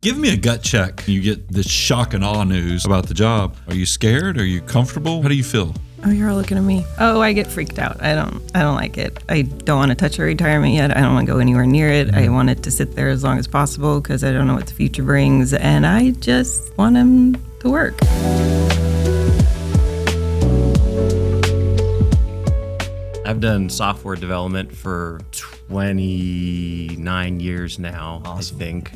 Give me a gut check. You get this shock and awe news about the job. Are you scared? Are you comfortable? How do you feel? Oh, you're all looking at me. Oh, I get freaked out. I don't like it. I don't want to touch a retirement yet. I don't want to go anywhere near it. I want it to sit there as long as possible because I don't know what the future brings. And I just want him to work. I've done software development for 29 years now, awesome. I think.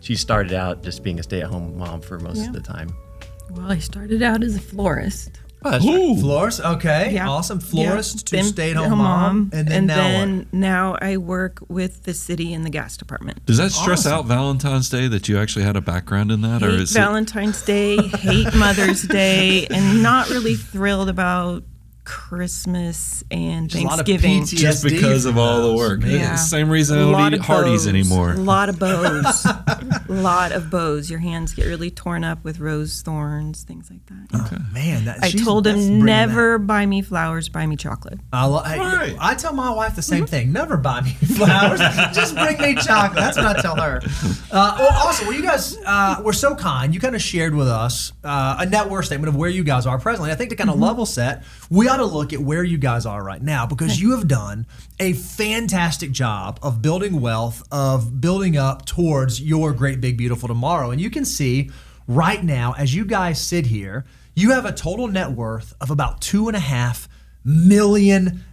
She started out just being a stay-at-home mom for most of the time. Well, I started out as a florist. Oh, that's right. Florist, okay, awesome. Florist to stay-at-home mom, and then now I work with the city in the gas department. Does that stress out Valentine's Day that you actually had a background in that, Hate or is Valentine's Day, hate Mother's Day, and not really thrilled about Christmas and Thanksgiving. Just because of all the work. Yeah. Same reason I don't eat Hardee's anymore. A lot of bows. lot of bows. Your hands get really torn up with rose thorns, things like that. Okay. Oh, man, I told him never buy me flowers, buy me chocolate. I tell my wife the same thing. Never buy me flowers. Just bring me chocolate. That's what I tell her. Also, you guys were so kind. You kind of shared with us a net worth statement of where you guys are presently. I think to kind of level set, we ought to look at where you guys are right now because you have done a fantastic job of building wealth, of building up towards your great, big, beautiful tomorrow. And you can see right now, as you guys sit here, you have a total net worth of about $2.5 million.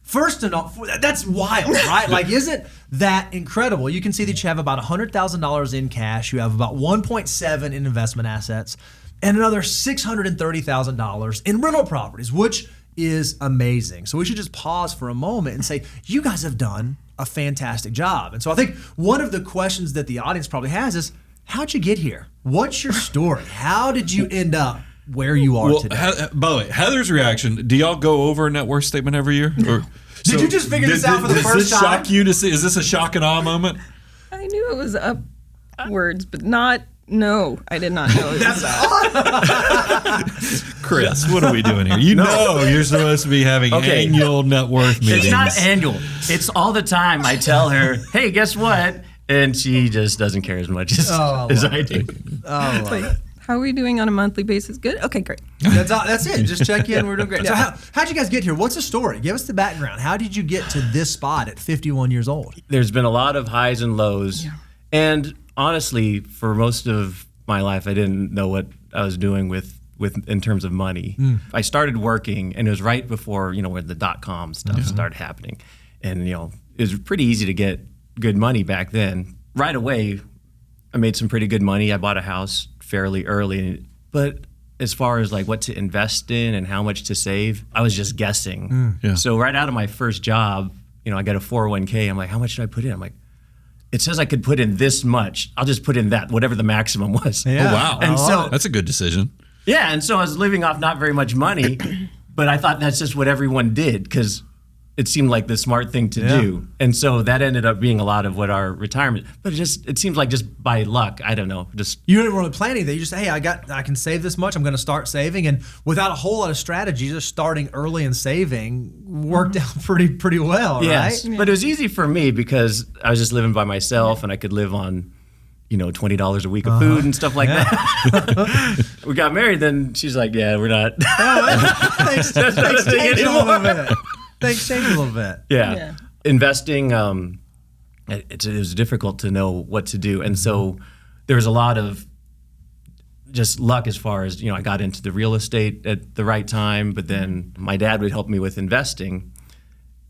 First of all, that's wild, right? Like, isn't that incredible? You can see that you have about $100,000 in cash. You have about 1.7 in investment assets and another $630,000 in rental properties, which is amazing. So we should just pause for a moment and say, you guys have done a fantastic job. And so I think one of the questions that the audience probably has is, how'd you get here? What's your story? How did you end up where you are today? By the way, Heather's reaction, do y'all go over a net worth statement every year? Or, did you just figure this out for the first time? Does this shock you to see? Is this a shock and awe moment? I knew it was upwards, but not... No, I did not know it was that. Chris, what are we doing here? You know you're supposed to be having annual net worth meetings. It's not annual. It's all the time. I tell her, hey, guess what? And she just doesn't care as much as I do. How are we doing on a monthly basis? Good? Okay, great. That's it. Just check in. We're doing great. So how'd you guys get here? What's the story? Give us the background. How did you get to this spot at 51 years old? There's been a lot of highs and lows. Yeah. And honestly, for most of my life, I didn't know what I was doing with in terms of money. I started working, and it was right before, where the .com stuff started happening. And, it was pretty easy to get good money back then. Right away, I made some pretty good money. I bought a house fairly early. But as far as like what to invest in and how much to save, I was just guessing. So right out of my first job, I got a 401k. I'm like, how much should I put in? I'm like, it says I could put in this much. I'll just put in that, whatever the maximum was. Yeah. Oh, wow. And so that's a good decision. Yeah, and so I was living off not very much money, but I thought that's just what everyone did because it seemed like the smart thing to do. And so that ended up being a lot of what our retirement, but it seems like just by luck, I don't know. You didn't really plan anything. You just say, hey, I can save this much. I'm going to start saving. And without a whole lot of strategy, just starting early and saving worked out pretty well, yes. right? Yeah. But it was easy for me because I was just living by myself and I could live on, $20 a week of food and stuff like that. We got married, then she's like, yeah, we're not. Things changed a little bit. Things changed a little bit. Yeah. Investing, it was difficult to know what to do. And so there was a lot of just luck as far as, I got into the real estate at the right time, but then my dad would help me with investing.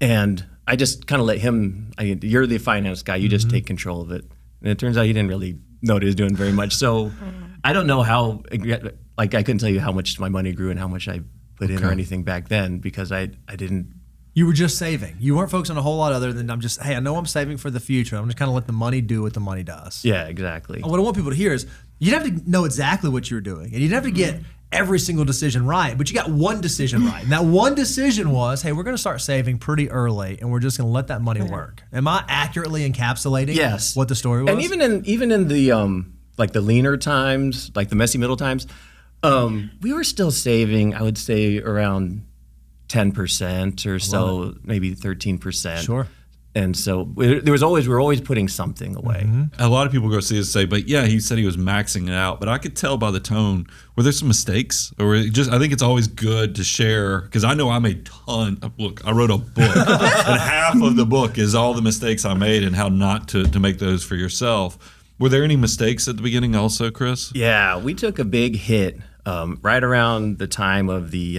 And I just kind of let him, you're the finance guy, you just take control of it. And it turns out he didn't really know what he was doing very much. So I don't know how, I couldn't tell you how much my money grew and how much I put in or anything back then because I didn't. You were just saving. You weren't focusing on a whole lot other than I know I'm saving for the future. I'm just kind of let the money do what the money does. Yeah, exactly. What I want people to hear is you didn't have to know exactly what you were doing. And you didn't have to get every single decision right, but you got one decision right. And that one decision was, hey, we're going to start saving pretty early and we're just going to let that money work. Am I accurately encapsulating what the story was? And even in the the leaner times, like the messy middle times, we were still saving, I would say around 10% or so, maybe 13%. Sure. And so we were always putting something away. A lot of people go see us and say, but yeah, he said he was maxing it out. But I could tell by the tone, were there some mistakes? Or I think it's always good to share, because I know I made look, I wrote a book, and half of the book is all the mistakes I made and how not to make those for yourself. Were there any mistakes at the beginning also, Chris? Yeah, we took a big hit right around the time of the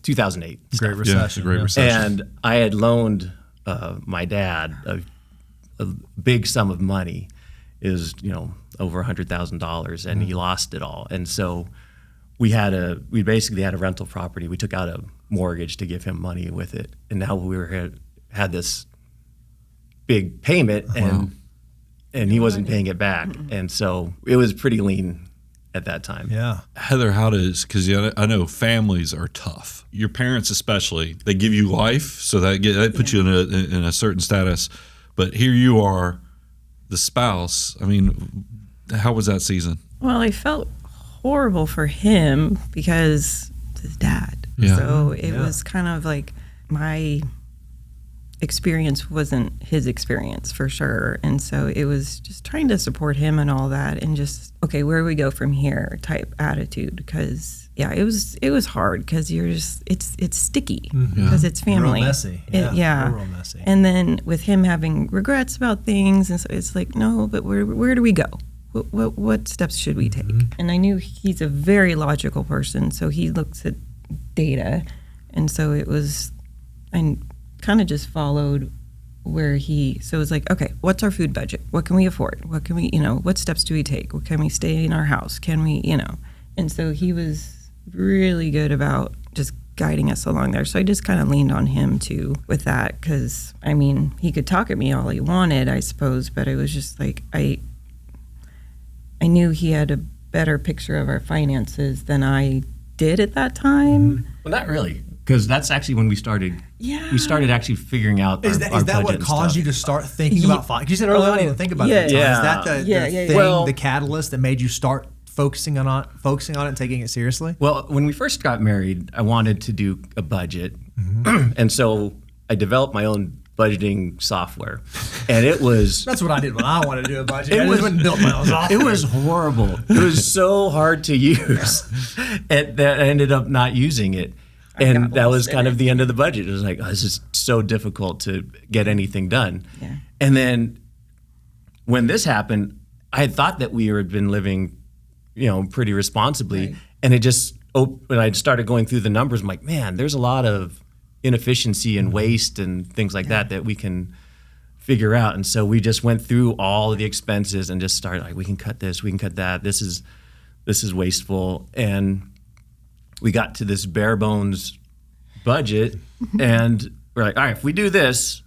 2008 Great recession. Yeah, Great Recession. And I had loaned my dad a big sum of money, is over $100,000, and he lost it all. And so we basically had a rental property. We took out a mortgage to give him money with it, and now had this big payment, and he wasn't paying it back, and so it was pretty lean at that time. Yeah. Heather, because I know families are tough. Your parents especially, they give you life, so that puts you in a certain status. But here you are, the spouse. I mean, how was that season? Well, I felt horrible for him because it's his dad. Yeah. So it was kind of like my experience wasn't his experience for sure. And so it was just trying to support him and all that, and just, okay, where do we go from here type attitude. Because it was hard, because it's sticky, because it's family. Real messy. Real messy. And then with him having regrets about things, and so it's like, no, but where do we go? What steps should we take? And I knew he's a very logical person, so he looks at data, and so I kind of just followed so it was like, okay, what's our food budget? What can we afford? What can we, what steps do we take? What can we stay in our house? Can we, and so he was really good about just guiding us along there. So I just kind of leaned on him too with that, because he could talk at me all he wanted, I suppose, but it was just like, I knew he had a better picture of our finances than I did at that time. Well, not really, because that's actually when we started. Yeah. We started actually figuring out our budget. Is that what caused you to start thinking about finance? You said earlier on you didn't think about it. At the time. Is that the thing, the catalyst that made you start focusing on it and taking it seriously? Well, when we first got married, I wanted to do a budget, and so I developed my own budgeting software, and it was that's what I did when I wanted to do a budget. I just went and built my own software. It was horrible. It was so hard to use, and that I ended up not using it. And that was kind of the end of the budget. It was like, this is so difficult to get anything done. Yeah. And then when this happened, I had thought that we had been living, pretty responsibly. Right. And it just, when I started going through the numbers, I'm like, man, there's a lot of inefficiency and waste and things like that we can figure out. And so we just went through all of the expenses and just started like, we can cut this, we can cut that. This is wasteful. And we got to this bare bones budget, and we're like, all right, if we do this,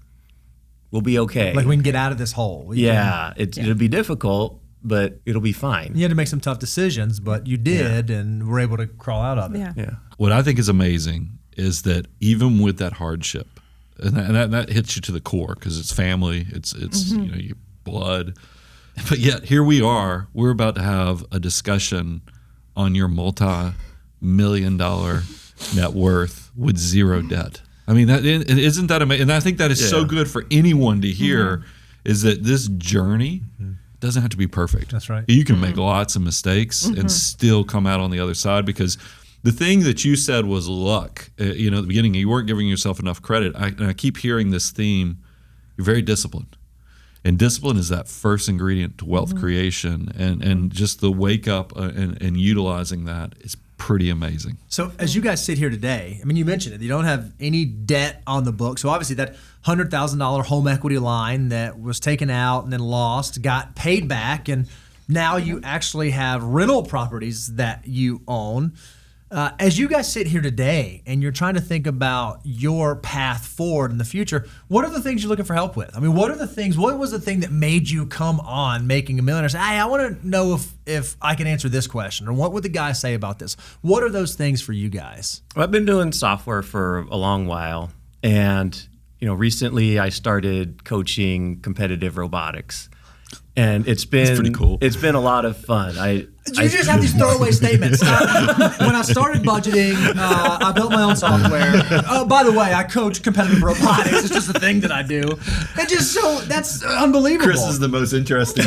we'll be okay. Like we can get out of this hole. It'll be difficult, but it'll be fine. You had to make some tough decisions, but you did, and were able to crawl out of it. Yeah. What I think is amazing is that even with that hardship, and that hits you to the core, because it's family, it's your blood, but yet here we are. We're about to have a discussion on your multi-million-dollar net worth with zero debt. I mean, isn't that amazing? And I think that is so good for anyone to hear, is that this journey doesn't have to be perfect. That's right. You can make lots of mistakes and still come out on the other side, because the thing that you said was luck. At the beginning, you weren't giving yourself enough credit. And I keep hearing this theme. You're very disciplined. And discipline is that first ingredient to wealth creation. And just the wake up and utilizing that is pretty amazing. So as you guys sit here today, you mentioned it, you don't have any debt on the book. So obviously that $100,000 home equity line that was taken out and then lost got paid back. And now you actually have rental properties that you own. As you guys sit here today and you're trying to think about your path forward in the future, what are the things you're looking for help with? What was the thing that made you come on Making a Millionaire? Say, hey, I want to know if I can answer this question, or what would the guy say about this? What are those things for you guys? Well, I've been doing software for a long while, and recently I started coaching competitive robotics. And it's been pretty cool. It's been a lot of fun. You just have these throwaway statements. When I started budgeting, I built my own software. Oh, by the way, I coach competitive robotics. It's just a thing that I do. And just so that's unbelievable. Chris is the most interesting.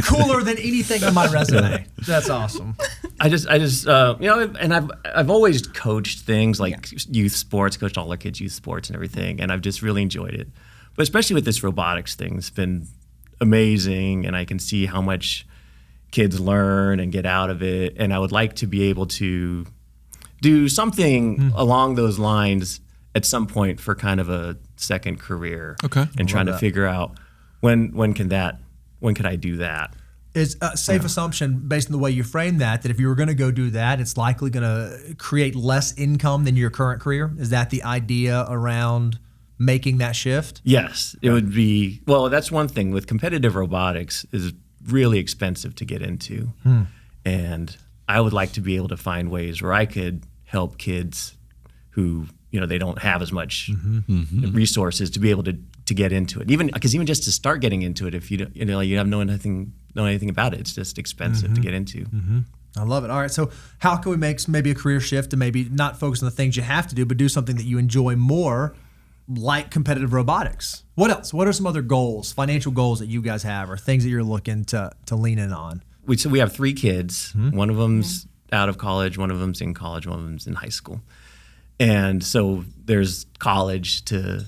Cooler than anything on my resume. That's awesome. I just and I've always coached things like youth sports, coached all our kids' youth sports and everything, and I've just really enjoyed it. But especially with this robotics thing, it's been amazing, and I can see how much kids learn and get out of it. And I would like to be able to do something along those lines at some point for kind of a second career. Okay. And trying to figure out when could I do that? Is a safe assumption based on the way you frame that if you were going to go do that, it's likely going to create less income than your current career? Is that the idea around making that shift? Yes, it would be. Well, that's one thing with competitive robotics is really expensive to get into. And I would like to be able to find ways where I could help kids who, they don't have as much resources to be able to get into it. Even just to start getting into it, if you have know anything about it, it's just expensive to get into. I love it. All right, so how can we make maybe a career shift to maybe not focus on the things you have to do, but do something that you enjoy more, like competitive robotics? What else? What are some other goals, financial goals that you guys have, or things that you're looking to lean in on? We have 3 kids. One of them's out of college, one of them's in college, one of them's in high school. And so there's college to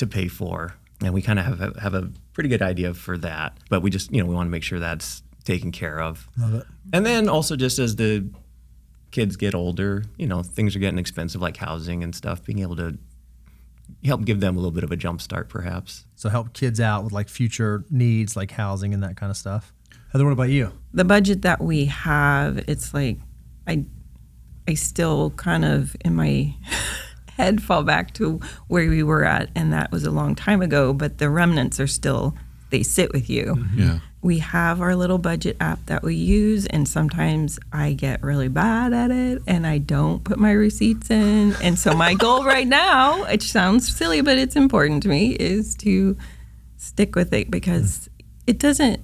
pay for. And we kind of have a pretty good idea for that. But we just, we want to make sure that's taken care of. Love it. And then also just as the kids get older, things are getting expensive like housing and stuff, being able to help give them a little bit of a jump start perhaps. So help kids out with like future needs like housing and that kind of stuff. Heather, what about you? The budget that we have, it's like I still kind of in my head fall back to where we were at, and that was a long time ago, but the remnants are still, they sit with you. Yeah. We have our little budget app that we use, and sometimes I get really bad at it and I don't put my receipts in. And so my goal right now, it sounds silly, but it's important to me, is to stick with it, because it doesn't,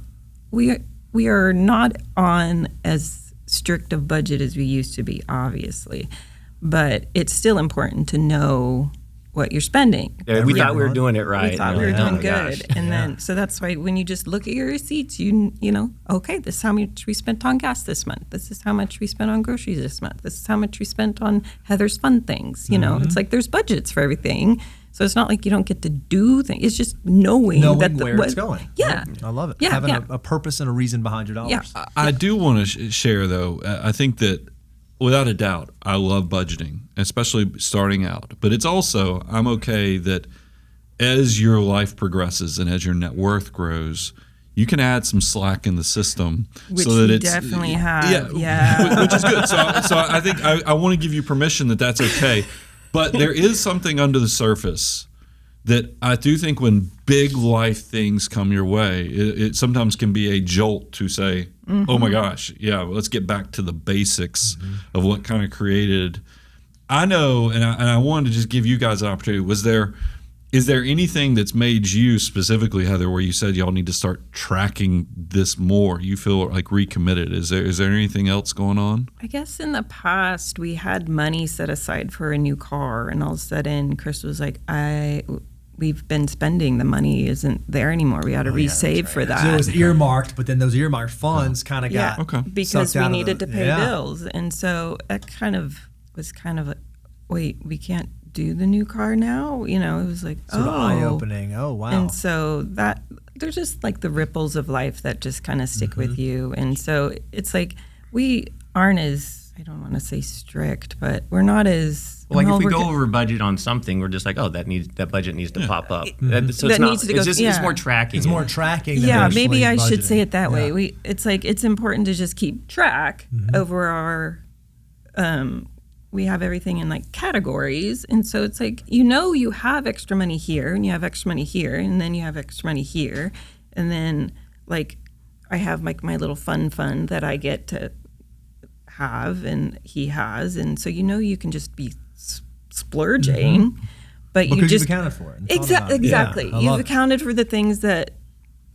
we are not on as strict of budget as we used to be, obviously, but it's still important to know what you're spending. Yeah, we thought we were doing it right. We thought we were doing good. Gosh. And then, so that's why when you just look at your receipts, you know, okay, this is how much we spent on gas this month. This is how much we spent on groceries this month. This is how much we spent on Heather's fun things. You know, it's like there's budgets for everything. So it's not like you don't get to do things. It's just knowing that where it's going. Yeah. I love it. Yeah, Having a purpose and a reason behind your dollars. Yeah. I do want to share, though, I think that without a doubt, I love budgeting, especially starting out. But it's also, I'm okay that as your life progresses and as your net worth grows, you can add some slack in the system, Which so that we it's definitely have. Yeah. which is good. So I think I want to give you permission that that's okay. But there is something under the surface that I do think when big life things come your way, it sometimes can be a jolt to say, oh my gosh, yeah, well, let's get back to the basics of what kind of created. I know, and I wanted to just give you guys an opportunity. Is there anything that's made you specifically, Heather, where you said y'all need to start tracking this more? You feel like recommitted. Is there anything else going on? I guess in the past we had money set aside for a new car, and all of a sudden Chris was like, we've been spending, the money isn't there anymore. We had to resave for that. So it was earmarked, but then those earmarked funds kind of got because we needed to pay yeah. bills. And so that was like, wait, we can't do the new car now? You know, it was like, sort of eye-opening. Oh, wow. And so that, there's just like the ripples of life that just kind of stick with you. And so it's like, we aren't as, I don't want to say strict, but we're not as... Well, like if we go over budget on something, we're just like, oh, that budget needs to pop up. So that it's not, needs to go, it's more tracking. It's more tracking than maybe I should budgeting. say it that way. It's like, it's important to just keep track over our... we have everything in like categories, and so it's like, you have extra money here, and you have extra money here, and then you have extra money here, and then like I have like my little fund that I get to have, and he has, and so you can just be splurging, but because you just you've accounted for it. Exactly. Yeah, You've accounted for the things that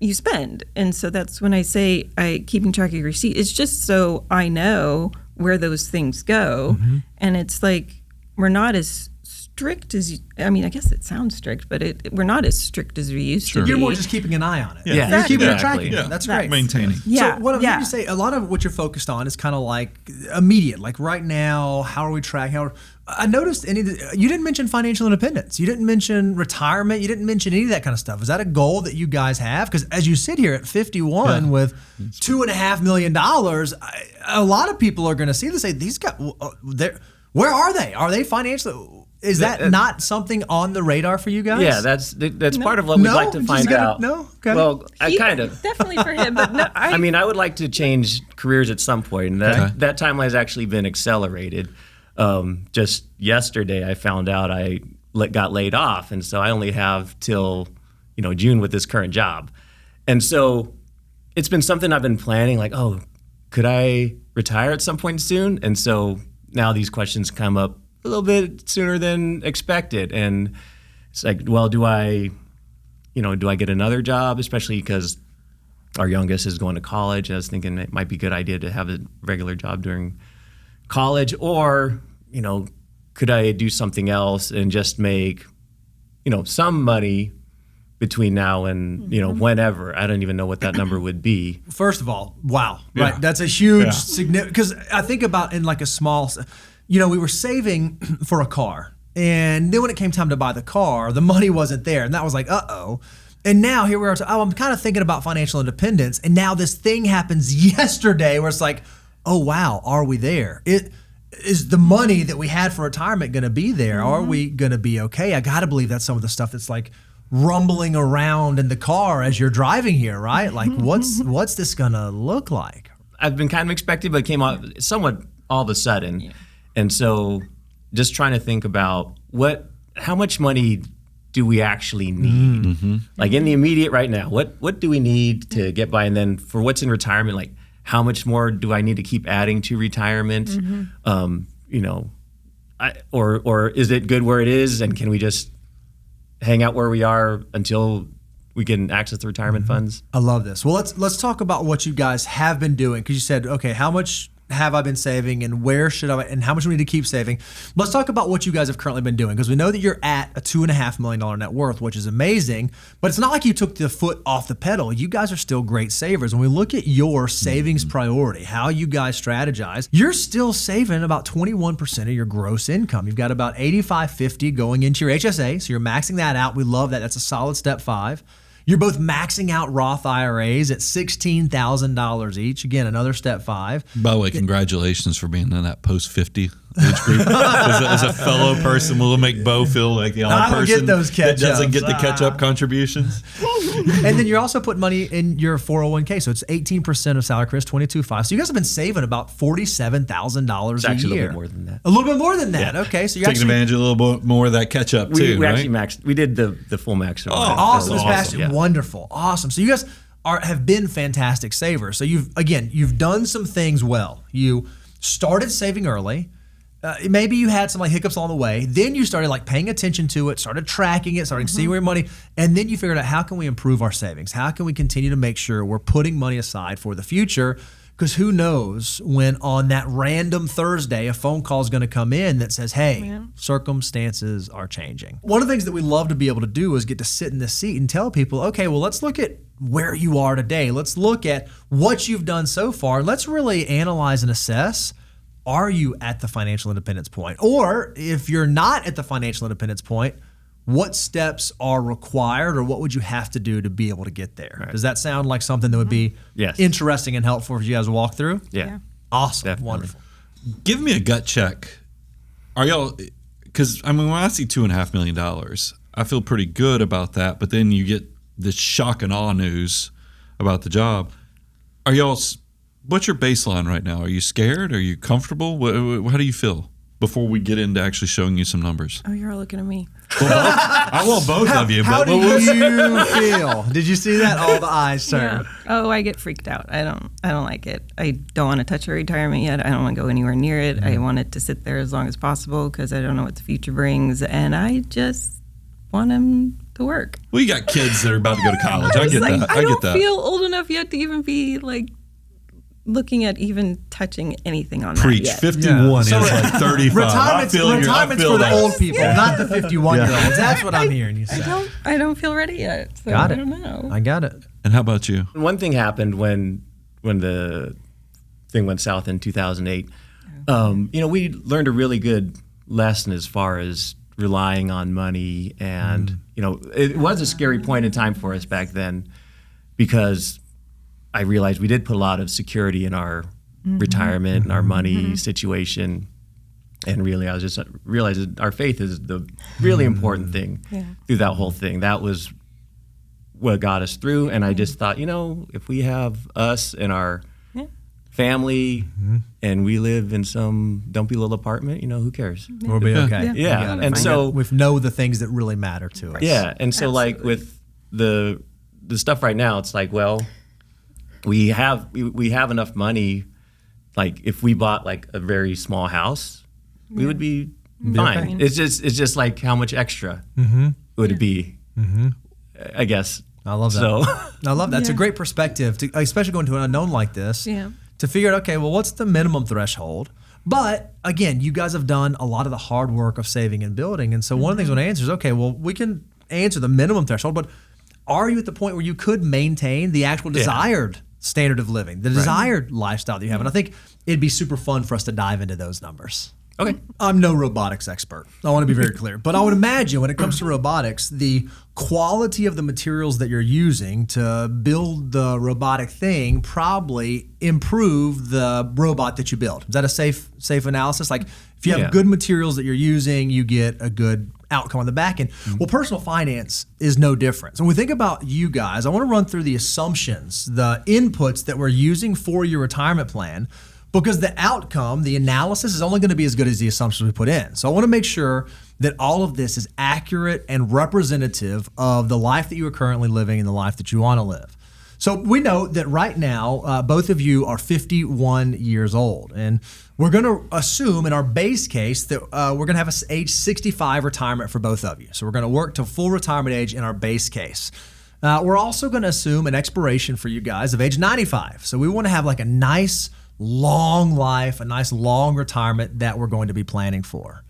you spend. And so that's when I say keeping track of your receipt. It's just so I know where those things go. And it's like we're not as strict as I guess it sounds strict, but we're not as strict as we used to be. You're more just keeping an eye on it. Yeah. You're keeping Exactly. tracking Yeah. it. That's great. Maintaining. Yeah. So what I'm hearing yeah. you say, a lot of what you're focused on is kind of like immediate, like right now, how are we tracking? I noticed you didn't mention financial independence. You didn't mention retirement. You didn't mention any of that kind of stuff. Is that a goal that you guys have? Because as you sit here at 51 with $2.5 million, a lot of people are going to see this and say, these guys, where are they? Are they financially? Is that not something on the radar for you guys? Yeah, that's part of what we'd like to find out. No? Okay. Well, I kind of. Definitely for him, but no, I mean, I would like to change careers at some point, and that timeline has actually been accelerated. Just yesterday, I found out I got laid off, and so I only have till June with this current job, and so it's been something I've been planning. Like, oh, could I retire at some point soon? And so now these questions come up a little bit sooner than expected, and it's like, well, do I get another job, especially because our youngest is going to college. I was thinking it might be a good idea to have a regular job during college, or could I do something else and just make some money between now and whenever. I don't even know what that number would be. First of all, wow, right? That's a huge significant, because I think about in like a small, we were saving for a car, and then when it came time to buy the car, the money wasn't there, and that was like, uh-oh. And now here we are. I'm kind of thinking about financial independence, and now this thing happens yesterday where it's like, oh wow, are we there? Is the money that we had for retirement going to be there? Are we going to be okay? I got to believe that's some of the stuff that's like rumbling around in the car as you're driving here, right? Like, what's this going to look like? I've been kind of expecting, but it came out somewhat all of a sudden. Yeah. And so just trying to think about how much money do we actually need? Like in the immediate right now, what do we need to get by? And then for what's in retirement, like how much more do I need to keep adding to retirement? Or is it good where it is? And can we just hang out where we are until we can access the retirement funds? I love this. Well, let's talk about what you guys have been doing, because you said, okay, how much have I been saving, and where should I, and how much do we need to keep saving? Let's talk about what you guys have currently been doing, because we know that you're at a $2.5 million net worth, which is amazing, but it's not like you took the foot off the pedal. You guys are still great savers. When we look at your savings priority, how you guys strategize, you're still saving about 21% of your gross income. You've got about $85.50 going into your HSA, so you're maxing that out. We love that. That's a solid step 5. You're both maxing out Roth IRAs at $16,000 each. Again, another step 5. By the way, congratulations for being in that post-50 age group. as a fellow person, will it make Bo feel like the odd person get those that doesn't get the catch-ups. catch-up contributions? And then you're also putting money in your 401k. So it's 18% of salary, Chris, 22.5. So you guys have been saving about $47,000 It's a actually year. a little bit more than that. A little bit more than that. Yeah. Okay. So you're Taking advantage of a little bit more of that catch-up too, We right? actually maxed. We did the full max. awesome. This past year. Yeah. Wonderful. Awesome. So you guys have been fantastic savers. So you've done some things well. You started saving early. Maybe you had some hiccups along the way. Then you started paying attention to it, started tracking it, started seeing where your money, and then you figured out, how can we improve our savings? How can we continue to make sure we're putting money aside for the future? Because who knows when on that random Thursday a phone call is going to come in that says, hey, circumstances are changing. One of the things that we love to be able to do is get to sit in this seat and tell people, okay, well, let's look at where you are today. Let's look at what you've done so far. Let's really analyze and assess. Are you at the financial independence point? Or if you're not at the financial independence point, what steps are required, or what would you have to do to be able to get there? Right. Does that sound like something that would be interesting and helpful for you guys to walk through? Yeah. Awesome. Definitely. Wonderful. Give me a gut check. Are y'all, because when I see $2.5 million, I feel pretty good about that, but then you get this shock and awe news about the job. Are y'all, what's your baseline right now? Are you scared? Are you comfortable? How do you feel before we get into actually showing you some numbers? Oh, you're all looking at me. Well, I want both of you. How but do you feel? Did you see that? All the eyes turn. Yeah. Oh, I get freaked out. I don't like it. I don't want to touch a retirement yet. I don't want to go anywhere near it. I want it to sit there as long as possible because I don't know what the future brings, and I just want to to work. Well, you got kids that are about to go to college. I get that. I get don't that. feel old enough yet to even be like looking at even touching anything on Preach. that yet. 51 is So like 35. Retirement's for the old people, not the 51-year-olds. That's what I'm hearing you say. I don't feel ready yet. So Got it. I don't know. I got it. And how about you? One thing happened when the thing went south in 2008. We learned a really good lesson as far as relying on money, and it was a scary point in time for us back then, because I realized we did put a lot of security in our retirement and our money situation, and really I was just realizing our faith is the really important thing through that whole thing. That was what got us through, and I just thought, if we have us and our family and we live in some dumpy little apartment, who cares? We'll be okay. Yeah. And so we know the things that really matter to us. Yeah. And so like with the stuff right now, it's like, well, we have enough money. Like if we bought like a very small house, we would be fine. okay. It's just like how much extra would it be? I guess. I love that. So I love that. It's a Yeah. great perspective, especially going to an unknown like this, Yeah. to figure out, okay, well, what's the minimum threshold? But again, you guys have done a lot of the hard work of saving and building. And so one of the things I want to answer is, okay, well, we can answer the minimum threshold, but are you at the point where you could maintain the actual desired standard of living, the desired lifestyle that you have? And I think it'd be super fun for us to dive into those numbers. okay. I'm no robotics expert. I want to be very clear. But I would imagine when it comes to robotics, the quality of the materials that you're using to build the robotic thing probably improve the robot that you build. Is that a safe analysis? Like if you have good materials that you're using, you get a good outcome on the back end. Well, personal finance is no different. So when we think about you guys, I want to run through the assumptions, the inputs that we're using for your retirement plan, because the outcome, the analysis is only going to be as good as the assumptions we put in. So I want to make sure that all of this is accurate and representative of the life that you are currently living and the life that you want to live. So we know that right now, both of you are 51 years old. And we're going to assume in our base case that we're going to have an age 65 retirement for both of you. So we're going to work to full retirement age in our base case. We're also going to assume an expiration for you guys of age 95. So we want to have like a nice long life, a nice long retirement that we're going to be planning for.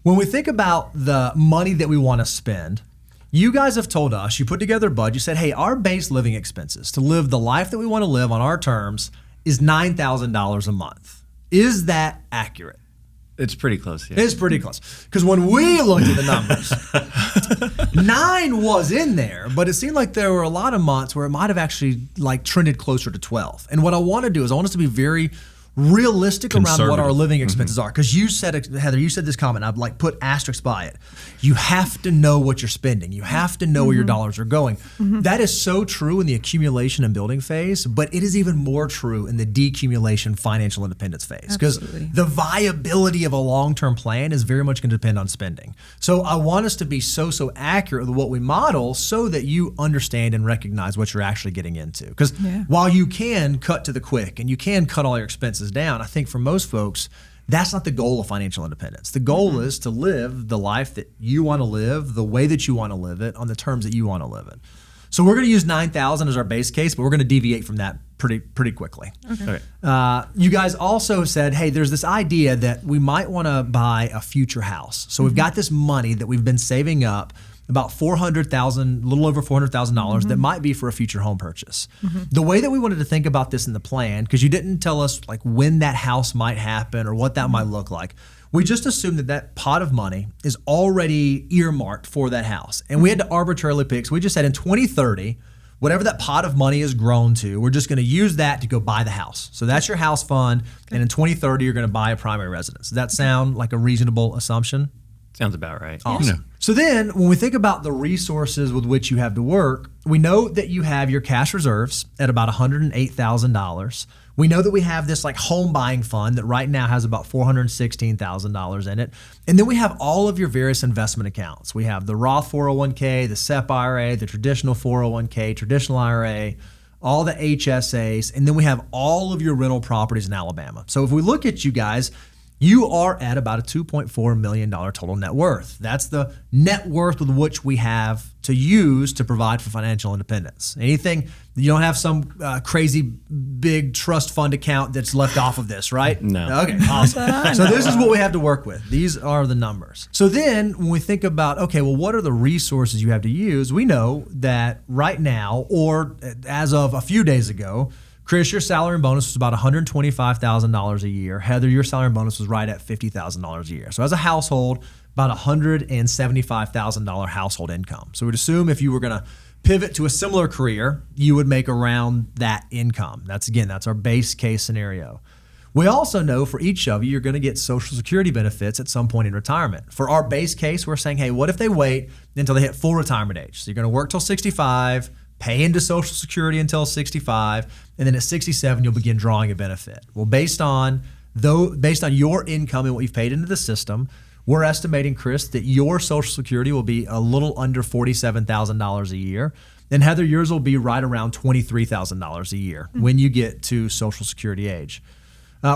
When we think about the money that we want to spend, you guys have told us, you put together a budget, you said, hey, our base living expenses to live the life that we want to live on our terms is $9,000 a month. Is that accurate? It's pretty close. Yeah. It's pretty close. Because when we looked at the numbers, 9 was in there, but it seemed like there were a lot of months where it might have actually like trended closer to 12. And what I want to do is I want us to be very realistic around what our living expenses are. Because you said, Heather, you said this comment, I'd like put asterisks by it. You have to know what you're spending. You have to know where your dollars are going. That is so true in the accumulation and building phase, but it is even more true in the decumulation financial independence phase. Because the viability of a long-term plan is very much going to depend on spending. So I want us to be so accurate with what we model so that you understand and recognize what you're actually getting into. Because while you can cut to the quick and you can cut all your expenses down, I think for most folks, that's not the goal of financial independence. The goal is to live the life that you want to live, the way that you want to live it, on the terms that you want to live it. So we're going to use 9,000 as our base case, but we're going to deviate from that pretty quickly. Okay. You guys also said, hey, there's this idea that we might want to buy a future house. So we've got this money that we've been saving up, about $400,000, a little over $400,000 that might be for a future home purchase. The way that we wanted to think about this in the plan, because you didn't tell us like when that house might happen or what that might look like, we just assumed that pot of money is already earmarked for that house. And we had to arbitrarily pick. So we just said in 2030, whatever that pot of money has grown to, we're just going to use that to go buy the house. So that's your house fund. And in 2030, you're going to buy a primary residence. Does that sound like a reasonable assumption? Sounds about right. Awesome. So then when we think about the resources with which you have to work, we know that you have your cash reserves at about $108,000. We know that we have this like home buying fund that right now has about $416,000 in it. And then we have all of your various investment accounts. We have the Roth 401k, the SEP IRA, the traditional 401k, traditional IRA, all the HSAs, and then we have all of your rental properties in Alabama. So if we look at you guys, you are at about a $2.4 million total net worth. That's the net worth with which we have to use to provide for financial independence. Anything, you don't have some crazy big trust fund account that's left off of this, right? No. Okay, awesome. So this is what we have to work with. These are the numbers. So then when we think about, okay, well, what are the resources you have to use? We know that right now, or as of a few days ago, Chris, your salary and bonus was about $125,000 a year. Heather, your salary and bonus was right at $50,000 a year. So as a household, about $175,000 household income. So we'd assume if you were going to pivot to a similar career, you would make around that income. That's our base case scenario. We also know for each of you, you're going to get Social Security benefits at some point in retirement. For our base case, we're saying, hey, what if they wait until they hit full retirement age? So you're going to work till 65, pay into Social Security until 65, and then at 67, you'll begin drawing a benefit. Well, based on your income and what you've paid into the system, we're estimating, Chris, that your Social Security will be a little under $47,000 a year. And Heather, yours will be right around $23,000 a year when you get to Social Security age.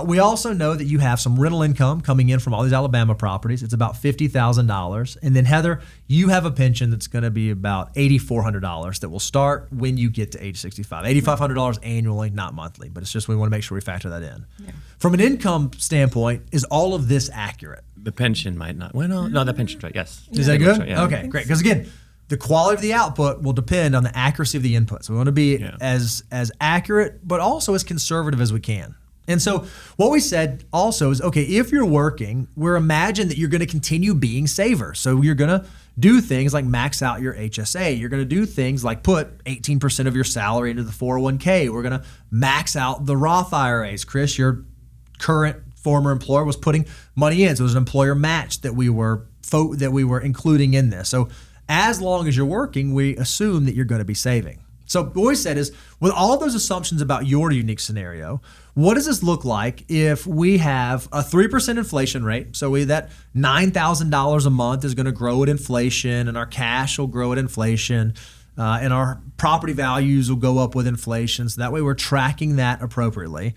We also know that you have some rental income coming in from all these Alabama properties. It's about $50,000. And then Heather, you have a pension that's going to be about $8,400 that will start when you get to age 65. $8,500 annually, not monthly, but it's just we want to make sure we factor that in. Yeah. From an income standpoint, is all of this accurate? The pension might not. Well, no, the pension's right. Yes. Is that good? Right, yeah. Okay, great. Because again, the quality of the output will depend on the accuracy of the input. So we want to be as accurate, but also as conservative as we can. And so what we said also is, okay, if you're working, we're imagining that you're going to continue being savers. So you're going to do things like max out your HSA. You're going to do things like put 18% of your salary into the 401k. We're going to max out the Roth IRAs. Chris, your current former employer was putting money in. So there's an employer match that we were including in this. So as long as you're working, we assume that you're going to be saving. So what we said is, with all those assumptions about your unique scenario, what does this look like if we have a 3% inflation rate? So that $9,000 a month is going to grow at inflation, and our cash will grow at inflation, and our property values will go up with inflation. So that way we're tracking that appropriately.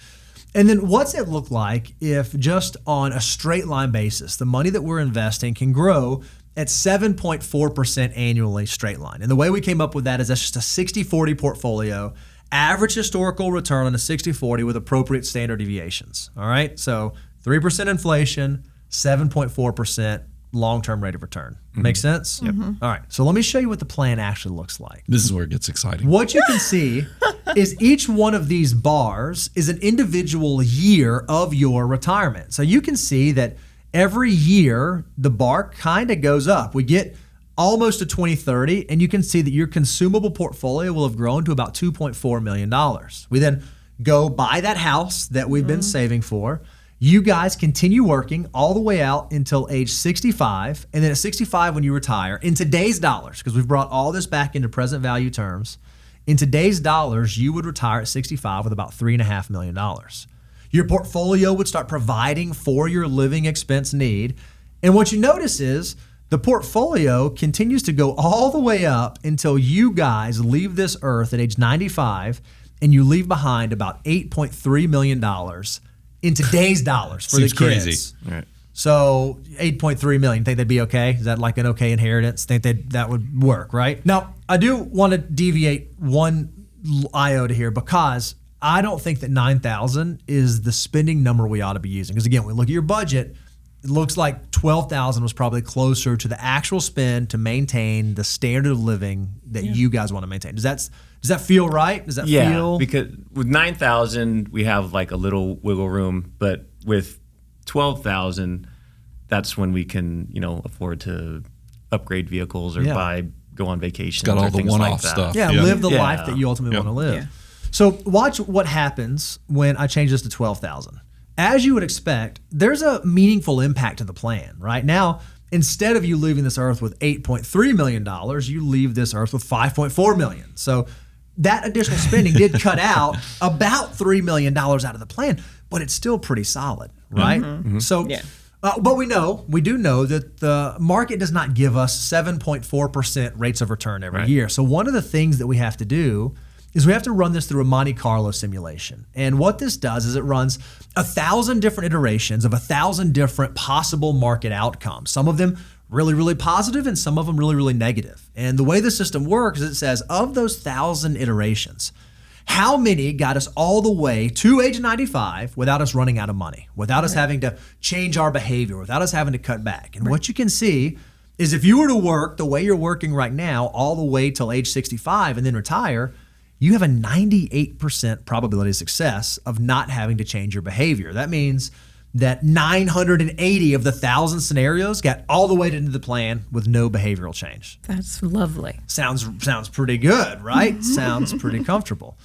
And then what's it look like if just on a straight line basis, the money that we're investing can grow at 7.4% annually straight line? And the way we came up with that is that's just a 60-40 portfolio, average historical return on a 60-40 with appropriate standard deviations. All right, so 3% inflation, 7.4% long-term rate of return. Make sense? Yep. All right, so let me show you what the plan actually looks like. This is where it gets exciting. What you can see is each one of these bars is an individual year of your retirement. So you can see that every year, the bar kind of goes up. We get almost to 2030, and you can see that your consumable portfolio will have grown to about $2.4 million. We then go buy that house that we've been saving for. You guys continue working all the way out until age 65, and then at 65 when you retire, in today's dollars, because we've brought all this back into present value terms, in today's dollars, you would retire at 65 with about $3.5 million. Your portfolio would start providing for your living expense need. And what you notice is the portfolio continues to go all the way up until you guys leave this earth at age 95, and you leave behind about $8.3 million in today's dollars for Seems the kids. crazy. Right. So $8.3 million, think that'd be okay? Is that like an okay inheritance? Think that would work, right? Now, I do want to deviate one iota here, because I don't think that 9,000 is the spending number we ought to be using. Because again, when we look at your budget, it looks like 12,000 was probably closer to the actual spend to maintain the standard of living that you guys want to maintain. Does that feel right? Does that feel? Because with 9,000 we have like a little wiggle room, but with 12,000, that's when we can afford to upgrade vehicles or go on vacations. Got all or the things one-off like that. stuff. Yeah, live the life that you ultimately want to live. Yeah. So watch what happens when I change this to 12,000. As you would expect, there's a meaningful impact to the plan. Right now, instead of you leaving this earth with $8.3 million, you leave this earth with $5.4 million. So that additional spending did cut out about $3 million out of the plan, but it's still pretty solid, right? So, but we do know that the market does not give us 7.4% rates of return every year. So one of the things that we have to do is we have to run this through a Monte Carlo simulation. And what this does is it runs 1,000 different iterations of 1,000 different possible market outcomes. Some of them really, really positive and some of them really, really negative. And the way the system works is it says, of those 1,000 iterations, how many got us all the way to age 95 without us running out of money, without us having to change our behavior, without us having to cut back? And what you can see is if you were to work the way you're working right now all the way till age 65 and then retire, you have a 98% probability of success of not having to change your behavior. That means that 980 of the 1,000 scenarios got all the way into the plan with no behavioral change. That's lovely. Sounds pretty good, right? Sounds pretty comfortable.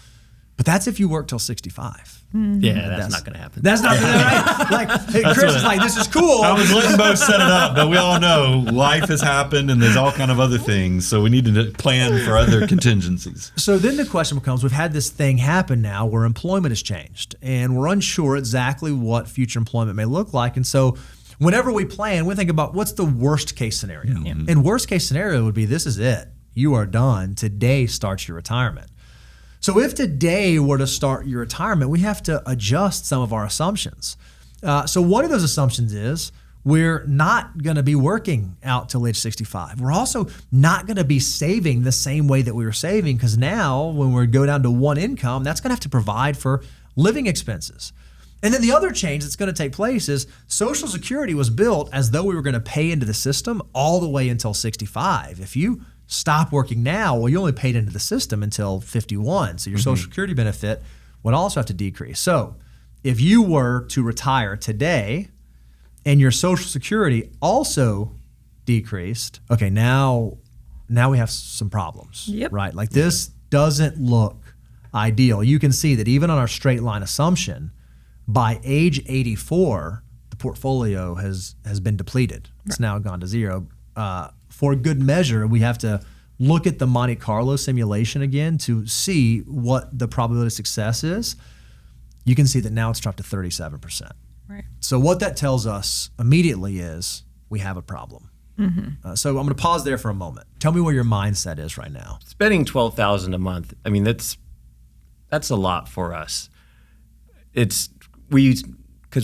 But that's if you work till 65. Yeah, that's not going to happen. That's not going to happen. Like, hey, Chris is like, this is cool. I was letting Bo set it up, but we all know life has happened and there's all kind of other things. So we need to plan for other contingencies. So then the question becomes, we've had this thing happen now where employment has changed and we're unsure exactly what future employment may look like. And so whenever we plan, we think about what's the worst case scenario. Mm-hmm. And worst case scenario would be, this is it. You are done. Today starts your retirement. So if today were to start your retirement, we have to adjust some of our assumptions. So one of those assumptions is we're not going to be working out till age 65. We're also not going to be saving the same way that we were saving, because now when we go down to one income, that's going to have to provide for living expenses. And then the other change that's going to take place is Social Security was built as though we were going to pay into the system all the way until 65. If you stop working now, well, you only paid into the system until 51. So your Social Security benefit would also have to decrease. So if you were to retire today and your Social Security also decreased, okay, now we have some problems, right? Like this doesn't look ideal. You can see that even on our straight line assumption, by age 84, the portfolio has been depleted. It's now gone to zero. For good measure, we have to look at the Monte Carlo simulation again to see what the probability of success is. You can see that now it's dropped to 37%. Right. So what that tells us immediately is we have a problem. So I'm going to pause there for a moment. Tell me where your mindset is right now. Spending $12,000 a month, I mean, that's a lot for us. Because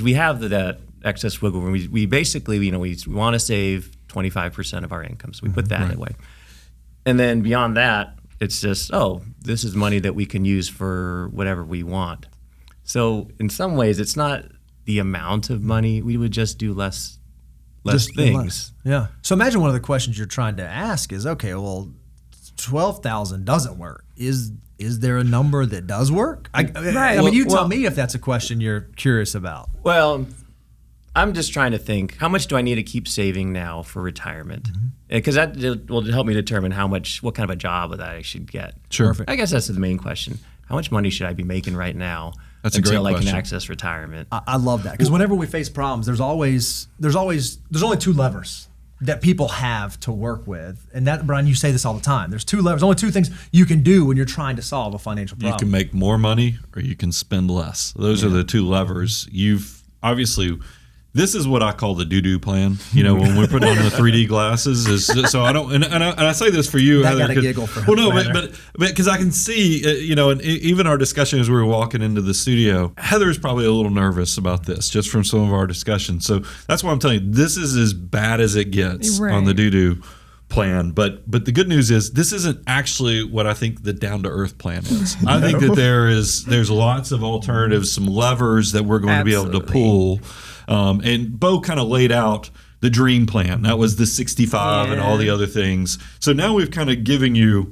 we have that excess wiggle room. We basically, we want to save 25% of our income. So we put that away. And then beyond that, it's just, this is money that we can use for whatever we want. So in some ways, it's not the amount of money. We would just do less things. Yeah. So imagine one of the questions you're trying to ask is, okay, well, 12,000 doesn't work. Is there a number that does work? I mean, you tell me if that's a question you're curious about. Well, I'm just trying to think, how much do I need to keep saving now for retirement? Because that will help me determine what kind of a job that I should get. Sure. Perfect. I guess that's the main question. How much money should I be making right now That's a great until I question. can access retirement? I love that, because whenever we face problems, there's only two levers that people have to work with. And that, Brian, you say this all the time. There's two levers, only two things you can do when you're trying to solve a financial problem. You can make more money or you can spend less. Those are the two levers. Obviously, this is what I call the doo-doo plan. When we put on the 3D glasses, so I don't, and I say this for you, That Heather. got a giggle for well, no, Heather. but because I can see, and even our discussion as we were walking into the studio, Heather's probably a little nervous about this just from some of our discussions. So that's why I'm telling you, this is as bad as it gets on the doo-doo plan. But the good news is this isn't actually what I think the down to earth plan is. I think that there's lots of alternatives, some levers that we're going to be able to pull. And Bo kind of laid out the dream plan. That was the 65 and all the other things. So now we've kind of given you,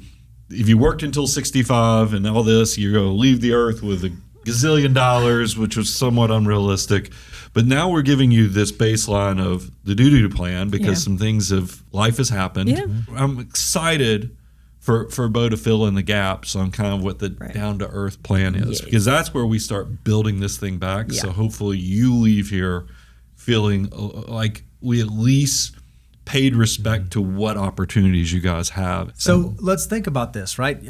if you worked until 65 and all this, you're going to leave the earth with $1 gazillion, which was somewhat unrealistic. But now we're giving you this baseline of the doo-doo plan because some things life has happened. Yeah. I'm excited for Bo to fill in the gaps on kind of what the down to earth plan is, because that's where we start building this thing back. So hopefully you leave here feeling like we at least paid respect to what opportunities you guys have. So let's think about this, right?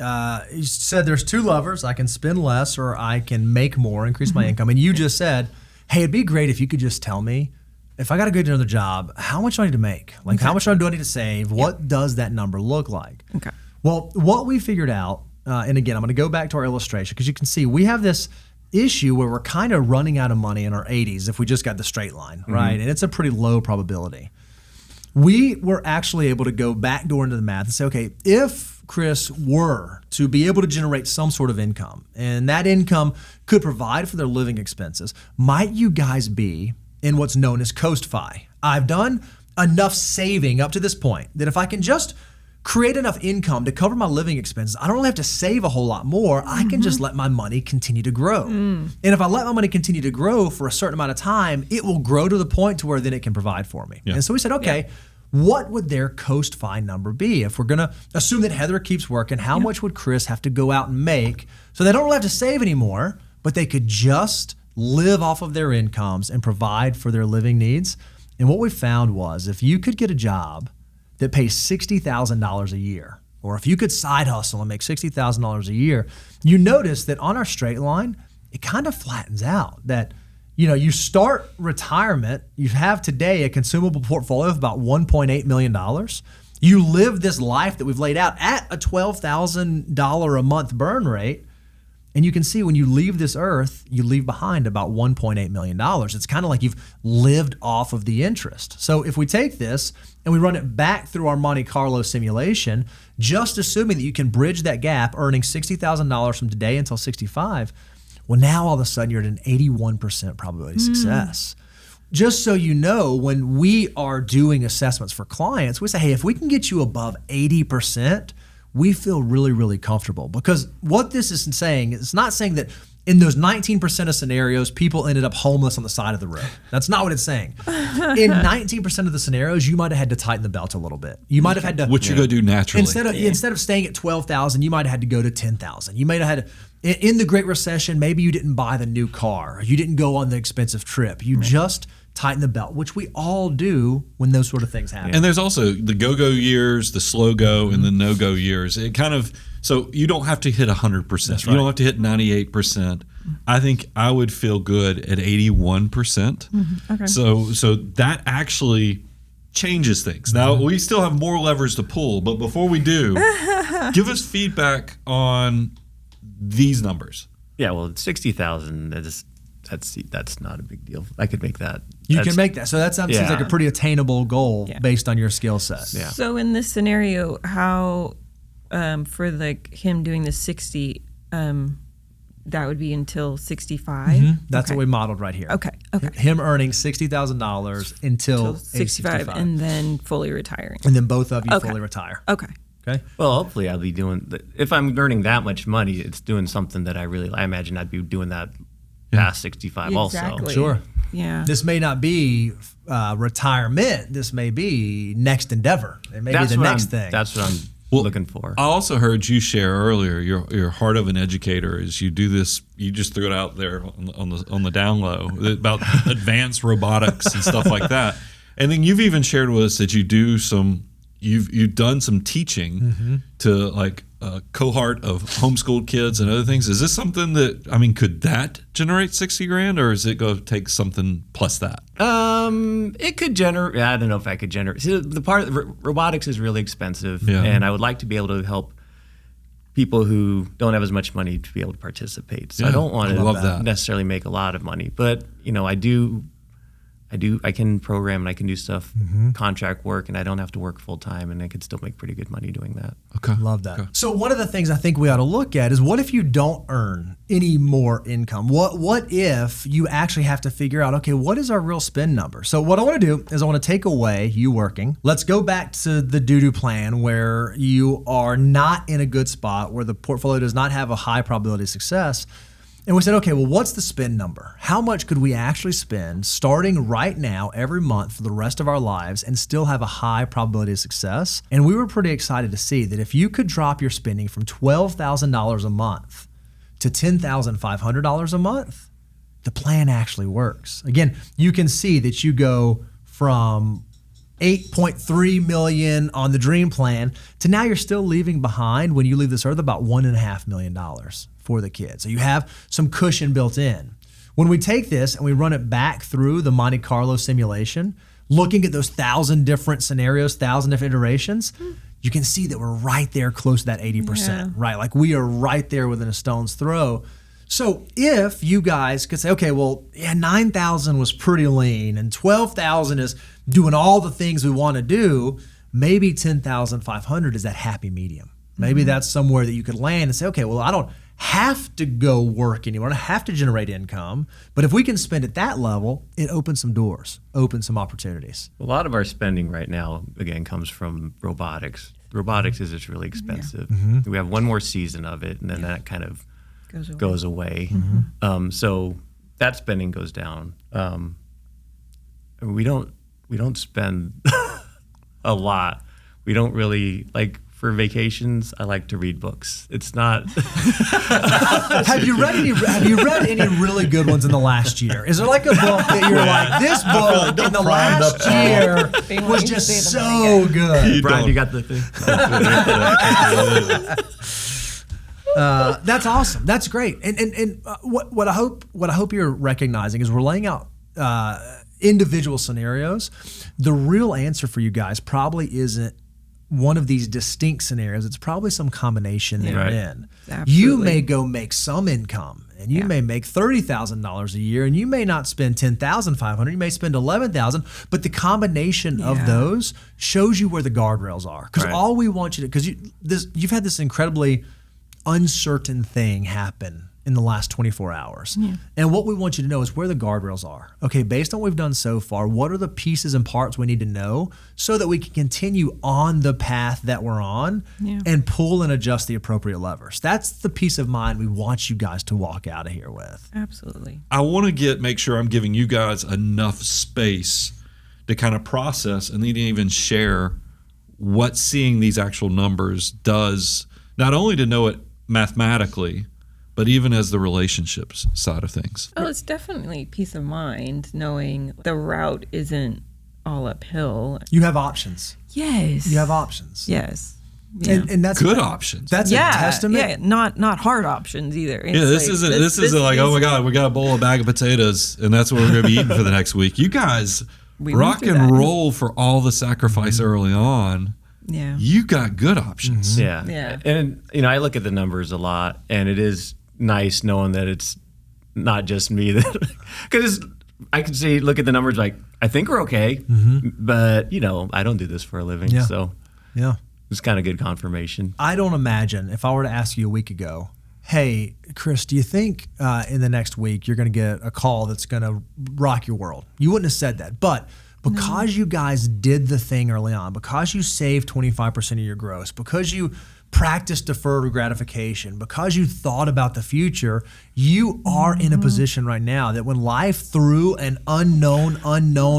You said there's two levers. I can spend less or I can make more, increase my income. And you just said, hey, it'd be great if you could just tell me, if I got to go to another job, how much do I need to make? Like how much do I need to save? What does that number look like? Okay. Well, what we figured out and again, I'm going to go back to our illustration because you can see we have this issue where we're kind of running out of money in our 80s if we just got the straight line, right? And it's a pretty low probability. We were actually able to go backdoor into the math and say, okay, if Chris were to be able to generate some sort of income, and that income could provide for their living expenses, might you guys be in what's known as coast-fi? I've done enough saving up to this point that if I can just create enough income to cover my living expenses, I don't really have to save a whole lot more. I can just let my money continue to grow. And if I let my money continue to grow for a certain amount of time, it will grow to the point to where then it can provide for me. And so we said, okay, what would their coast-fi number be? If we're going to assume that Heather keeps working, how much would Chris have to go out and make so they don't really have to save anymore, but they could just live off of their incomes and provide for their living needs? And what we found was if you could get a job that pays $60,000 a year, or if you could side hustle and make $60,000 a year, you notice that on our straight line, it kind of flattens out. That, you start retirement, you have today a consumable portfolio of about $1.8 million. You live this life that we've laid out at a $12,000 a month burn rate. And you can see when you leave this earth, you leave behind about $1.8 million. It's kind of like you've lived off of the interest. So if we take this and we run it back through our Monte Carlo simulation, just assuming that you can bridge that gap, earning $60,000 from today until 65, well, now all of a sudden you're at an 81% probability of success. Just so you know, when we are doing assessments for clients, we say, hey, if we can get you above 80%, we feel really, really comfortable. Because what this is saying, it's not saying that in those 19% of scenarios, people ended up homeless on the side of the road. That's not what it's saying. In 19% of the scenarios, you might have had to tighten the belt a little bit. You might have had to... Which you're going to do naturally. Instead of staying at 12,000, you might have had to go to 10,000. You might have had to... In the Great Recession, maybe you didn't buy the new car. You didn't go on the expensive trip. You just tighten the belt, which we all do when those sort of things happen. And there's also the go-go years, the slow go, and the no-go years. It kind of, so you don't have to hit 100%. That's right. You don't have to hit 98%. I think I would feel good at 81%. Okay. So that actually changes things. Now, we still have more levers to pull, but before we do, give us feedback on these numbers. Yeah, well, 60,000, that's not a big deal. I could make that. You can make that. So that seems like a pretty attainable goal based on your skill set. Yeah. So in this scenario, how for him doing the 60, that would be until 65? That's what we modeled right here. Okay. Him earning $60,000 until 65 and then fully retiring. And then both of you fully retire. Okay. Well, hopefully I'll be doing, if I'm earning that much money, it's doing something that I imagine I'd be doing that past 65 Exactly. also. Sure. Yeah. This may not be retirement. This may be next endeavor. It may be the next thing. That's what I'm looking for. I also heard you share earlier your heart of an educator is you do this. You just threw it out there on the down low about advanced robotics and stuff like that. And then you've even shared with us that you do some. You've done some teaching to like a cohort of homeschooled kids and other things. Is this something that, could that generate $60,000 or is it going to take something plus that? It could generate, I don't know if I could generate. See, the part of robotics is really expensive and I would like to be able to help people who don't have as much money to be able to participate. So I don't want to necessarily make a lot of money, but I can program and I can do stuff, contract work, and I don't have to work full time, and I could still make pretty good money doing that. Okay. Love that. Okay. So one of the things I think we ought to look at is what if you don't earn any more income? What if you actually have to figure out, okay, what is our real spend number? So what I want to do is I want to take away you working. Let's go back to the doo-doo plan where you are not in a good spot, where the portfolio does not have a high probability of success. And we said, okay, well, what's the spend number? How much could we actually spend starting right now every month for the rest of our lives and still have a high probability of success? And we were pretty excited to see that if you could drop your spending from $12,000 a month to $10,500 a month, the plan actually works. Again, you can see that you go from $8.3 million on the dream plan to now you're still leaving behind when you leave this earth about $1.5 million for the kids. So you have some cushion built in. When we take this and we run it back through the Monte Carlo simulation, looking at those 1,000 different scenarios, 1,000 different iterations, you can see that we're right there close to that 80%, right? Like we are right there within a stone's throw. So if you guys could say, okay, well, yeah, 9,000 was pretty lean and 12,000 is doing all the things we want to do, maybe 10,500 is that happy medium. Maybe that's somewhere that you could land and say, okay, well, I don't have to go work anymore. I don't have to generate income. But if we can spend at that level, it opens some doors, opens some opportunities. A lot of our spending right now, again, comes from robotics. Robotics is just really expensive. We have one more season of it, and then that kind of goes away. So that spending goes down. We don't spend a lot. We don't really like. For vacations, I like to read books. It's not. Have you read any really good ones in the last year? Is there like a book that you're like, this book in the last year was just so good? Brian, you got the thing. That's awesome. That's great. And what I hope you're recognizing is we're laying out individual scenarios. The real answer for you guys probably isn't one of these distinct scenarios. It's probably some combination therein. Absolutely. You may go make some income, and you may make $30,000 a year, and you may not spend $10,500. You may spend $11,000, but the combination of those shows you where the guardrails are. Because all we want you to, because you've had this incredibly uncertain thing happen in the last 24 hours. And what we want you to know is where the guardrails are. Okay, based on what we've done so far, what are the pieces and parts we need to know so that we can continue on the path that we're on and pull and adjust the appropriate levers. That's the peace of mind we want you guys to walk out of here with. Absolutely. I want to make sure I'm giving you guys enough space to kind of process and then even share what seeing these actual numbers does, not only to know it mathematically, but even as the relationships side of things. Oh, it's definitely peace of mind knowing the route isn't all uphill. You have options. Yes. You have options. Yes. Yeah. And that's good options. That's a testament. Yeah, not hard options either. It's this isn't like, oh my God, we got a bowl of bag of potatoes and that's what we're going to be eating for the next week. You guys rock and roll for all the sacrifice early on. Yeah. You got good options. Yeah. And I look at the numbers a lot, and it is nice knowing that it's not just me that, because I can see, look at the numbers like, I think we're okay, but I don't do this for a living. So it's kind of good confirmation. I don't imagine if I were to ask you a week ago, hey, Chris, do you think in the next week you're going to get a call that's going to rock your world? You wouldn't have said that, but because you guys did the thing early on, because you saved 25% of your gross, because you practiced deferred gratification, because you thought about the future, you are in a position right now that when life threw an unknown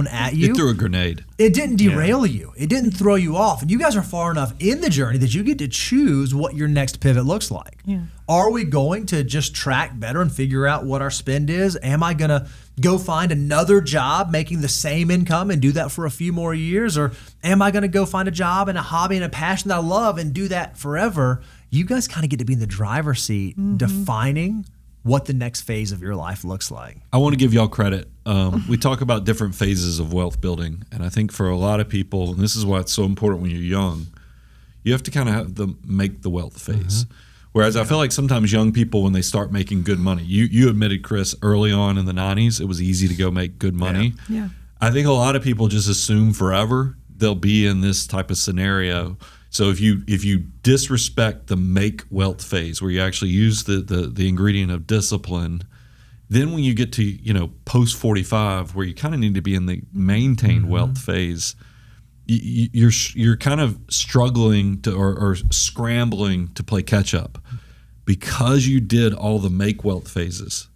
at you, it threw a grenade. It didn't derail you. It didn't throw you off. And you guys are far enough in the journey that you get to choose what your next pivot looks like. Are we going to just track better and figure out what our spend is? Am I going to go find another job making the same income and do that for a few more years? Or am I going to go find a job and a hobby and a passion that I love and do that forever? You guys kind of get to be in the driver's seat defining what the next phase of your life looks like. I want to give y'all credit. We talk about different phases of wealth building. And I think for a lot of people, and this is why it's so important when you're young, you have to kind of have make the wealth phase. Whereas I feel like sometimes young people, when they start making good money, you admitted, Chris, early on in the 90s, it was easy to go make good money. Yeah. I think a lot of people just assume forever they'll be in this type of scenario. So if you disrespect the make wealth phase, where you actually use the ingredient of discipline, then when you get to post 45, where you kind of need to be in the maintain wealth phase, you're kind of struggling to or scrambling to play catch up because you did all the make wealth phases.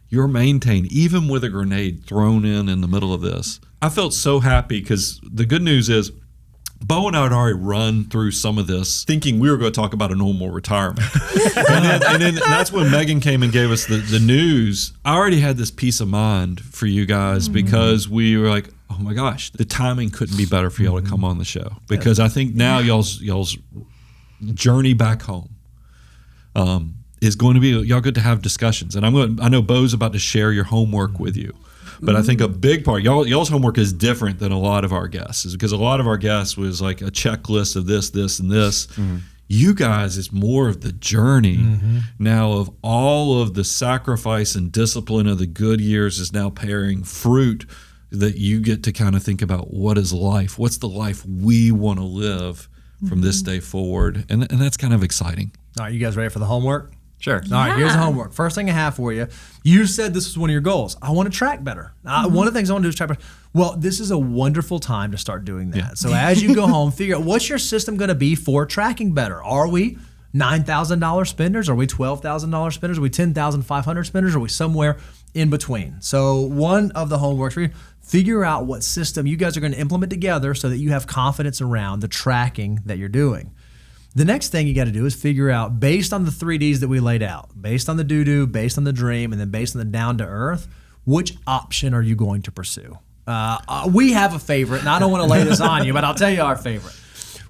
You're maintained, even with a grenade thrown in the middle of this. I felt so happy because the good news is Bo and I had already run through some of this thinking we were going to talk about a normal retirement. and then that's when Megan came and gave us the news. I already had this peace of mind for you guys because we were like, oh my gosh, the timing couldn't be better for y'all to come on the show. Because I think now y'all's journey back home is going to be, y'all good to have discussions. And I know Bo's about to share your homework with you. But I think a big part, y'all's homework is different than a lot of our guests, is because a lot of our guests was like a checklist of this, and this. You guys, it's more of the journey now of all of the sacrifice and discipline of the good years is now bearing fruit that you get to kind of think about what is life? What's the life we want to live from this day forward? And that's kind of exciting. All right, you guys ready for the homework? Sure. All right, here's the homework. First thing I have for you. You said this was one of your goals. I want to track better. One of the things I want to do is track better. Well, this is a wonderful time to start doing that. Yeah. So as you go home, figure out what's your system going to be for tracking better. Are we $9,000 spenders? Are we $12,000 spenders? Are we $10,500 spenders? Are we somewhere in between? So one of the homeworks for you, figure out what system you guys are going to implement together so that you have confidence around the tracking that you're doing. The next thing you got to do is figure out, based on the 3Ds that we laid out, based on the do-do, based on the dream, and then based on the down-to-earth, which option are you going to pursue? We have a favorite, and I don't want to lay this on you, but I'll tell you our favorite.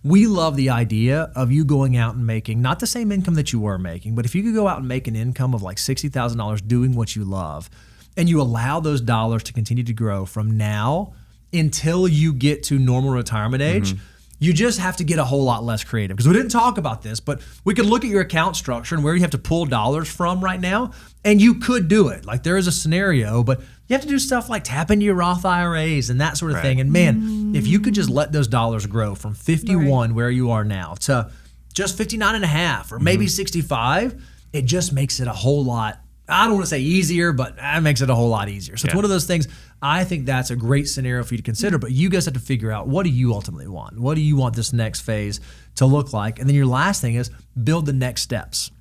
We love the idea of you going out and making, not the same income that you were making, but if you could go out and make an income of like $60,000 doing what you love, and you allow those dollars to continue to grow from now until you get to normal retirement age, you just have to get a whole lot less creative. Because we didn't talk about this, but we could look at your account structure and where you have to pull dollars from right now, and you could do it. Like there is a scenario, but you have to do stuff like tap into your Roth IRAs and that sort of thing. And man, if you could just let those dollars grow from 51 where you are now to just 59 and a half or maybe 65, it just makes it a whole lot, I don't want to say easier, but it makes it a whole lot easier. So it's one of those things. I think that's a great scenario for you to consider, but you guys have to figure out, what do you ultimately want? What do you want this next phase to look like? And then your last thing is build the next steps.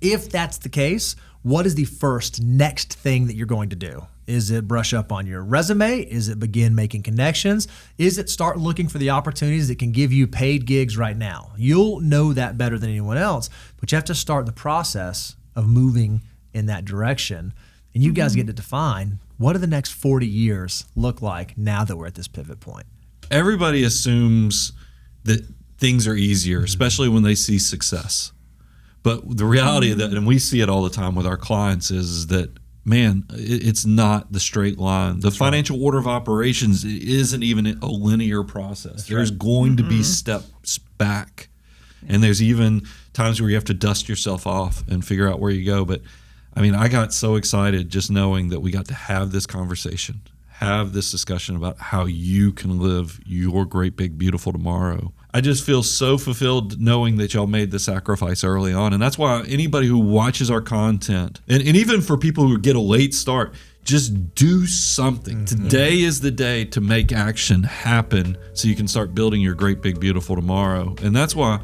If that's the case, what is the first next thing that you're going to do? Is it brush up on your resume? Is it begin making connections? Is it start looking for the opportunities that can give you paid gigs right now? You'll know that better than anyone else, but you have to start the process of moving in that direction. And you guys get to define, what do the next 40 years look like now that we're at this pivot point? Everybody assumes that things are easier, especially when they see success. But the reality of that, and we see it all the time with our clients, is that, man, it's not the straight line. The financial order of operations isn't even a linear process. There's going to be steps back. And there's even times where you have to dust yourself off and figure out where you go. But I mean, I got so excited just knowing that we got to have this conversation, have this discussion about how you can live your great, big, beautiful tomorrow. I just feel so fulfilled knowing that y'all made the sacrifice early on. And that's why anybody who watches our content, and even for people who get a late start, just do something. Today is the day to make action happen so you can start building your great, big, beautiful tomorrow. And that's why,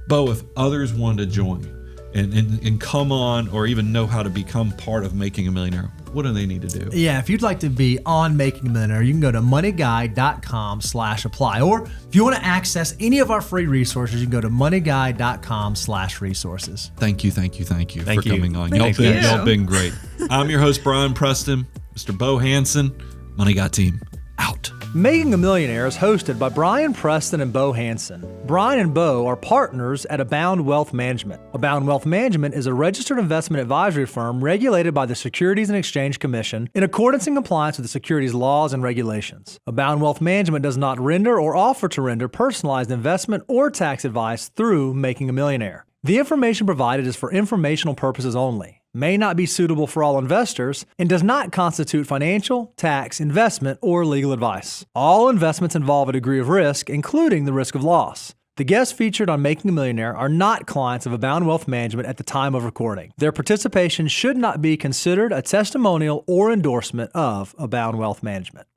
Bo, if others want to join and come on or even know how to become part of Making a Millionaire, what do they need to do? Yeah, if you'd like to be on Making a Millionaire, you can go to moneyguy.com/apply. Or if you want to access any of our free resources, you can go to moneyguy.com/resources. Thank you for coming on. Y'all been great. I'm your host, Brian Preston, Mr. Bo Hansen, Money Guy team, out. Making a Millionaire is hosted by Brian Preston and Bo Hansen. Brian and Bo are partners at Abound Wealth Management. Abound Wealth Management is a registered investment advisory firm regulated by the Securities and Exchange Commission in accordance and compliance with the securities laws and regulations. Abound Wealth Management does not render or offer to render personalized investment or tax advice through Making a Millionaire. The information provided is for informational purposes only, may not be suitable for all investors, and does not constitute financial, tax, investment, or legal advice. All investments involve a degree of risk, including the risk of loss. The guests featured on Making a Millionaire are not clients of Abound Wealth Management at the time of recording. Their participation should not be considered a testimonial or endorsement of Abound Wealth Management.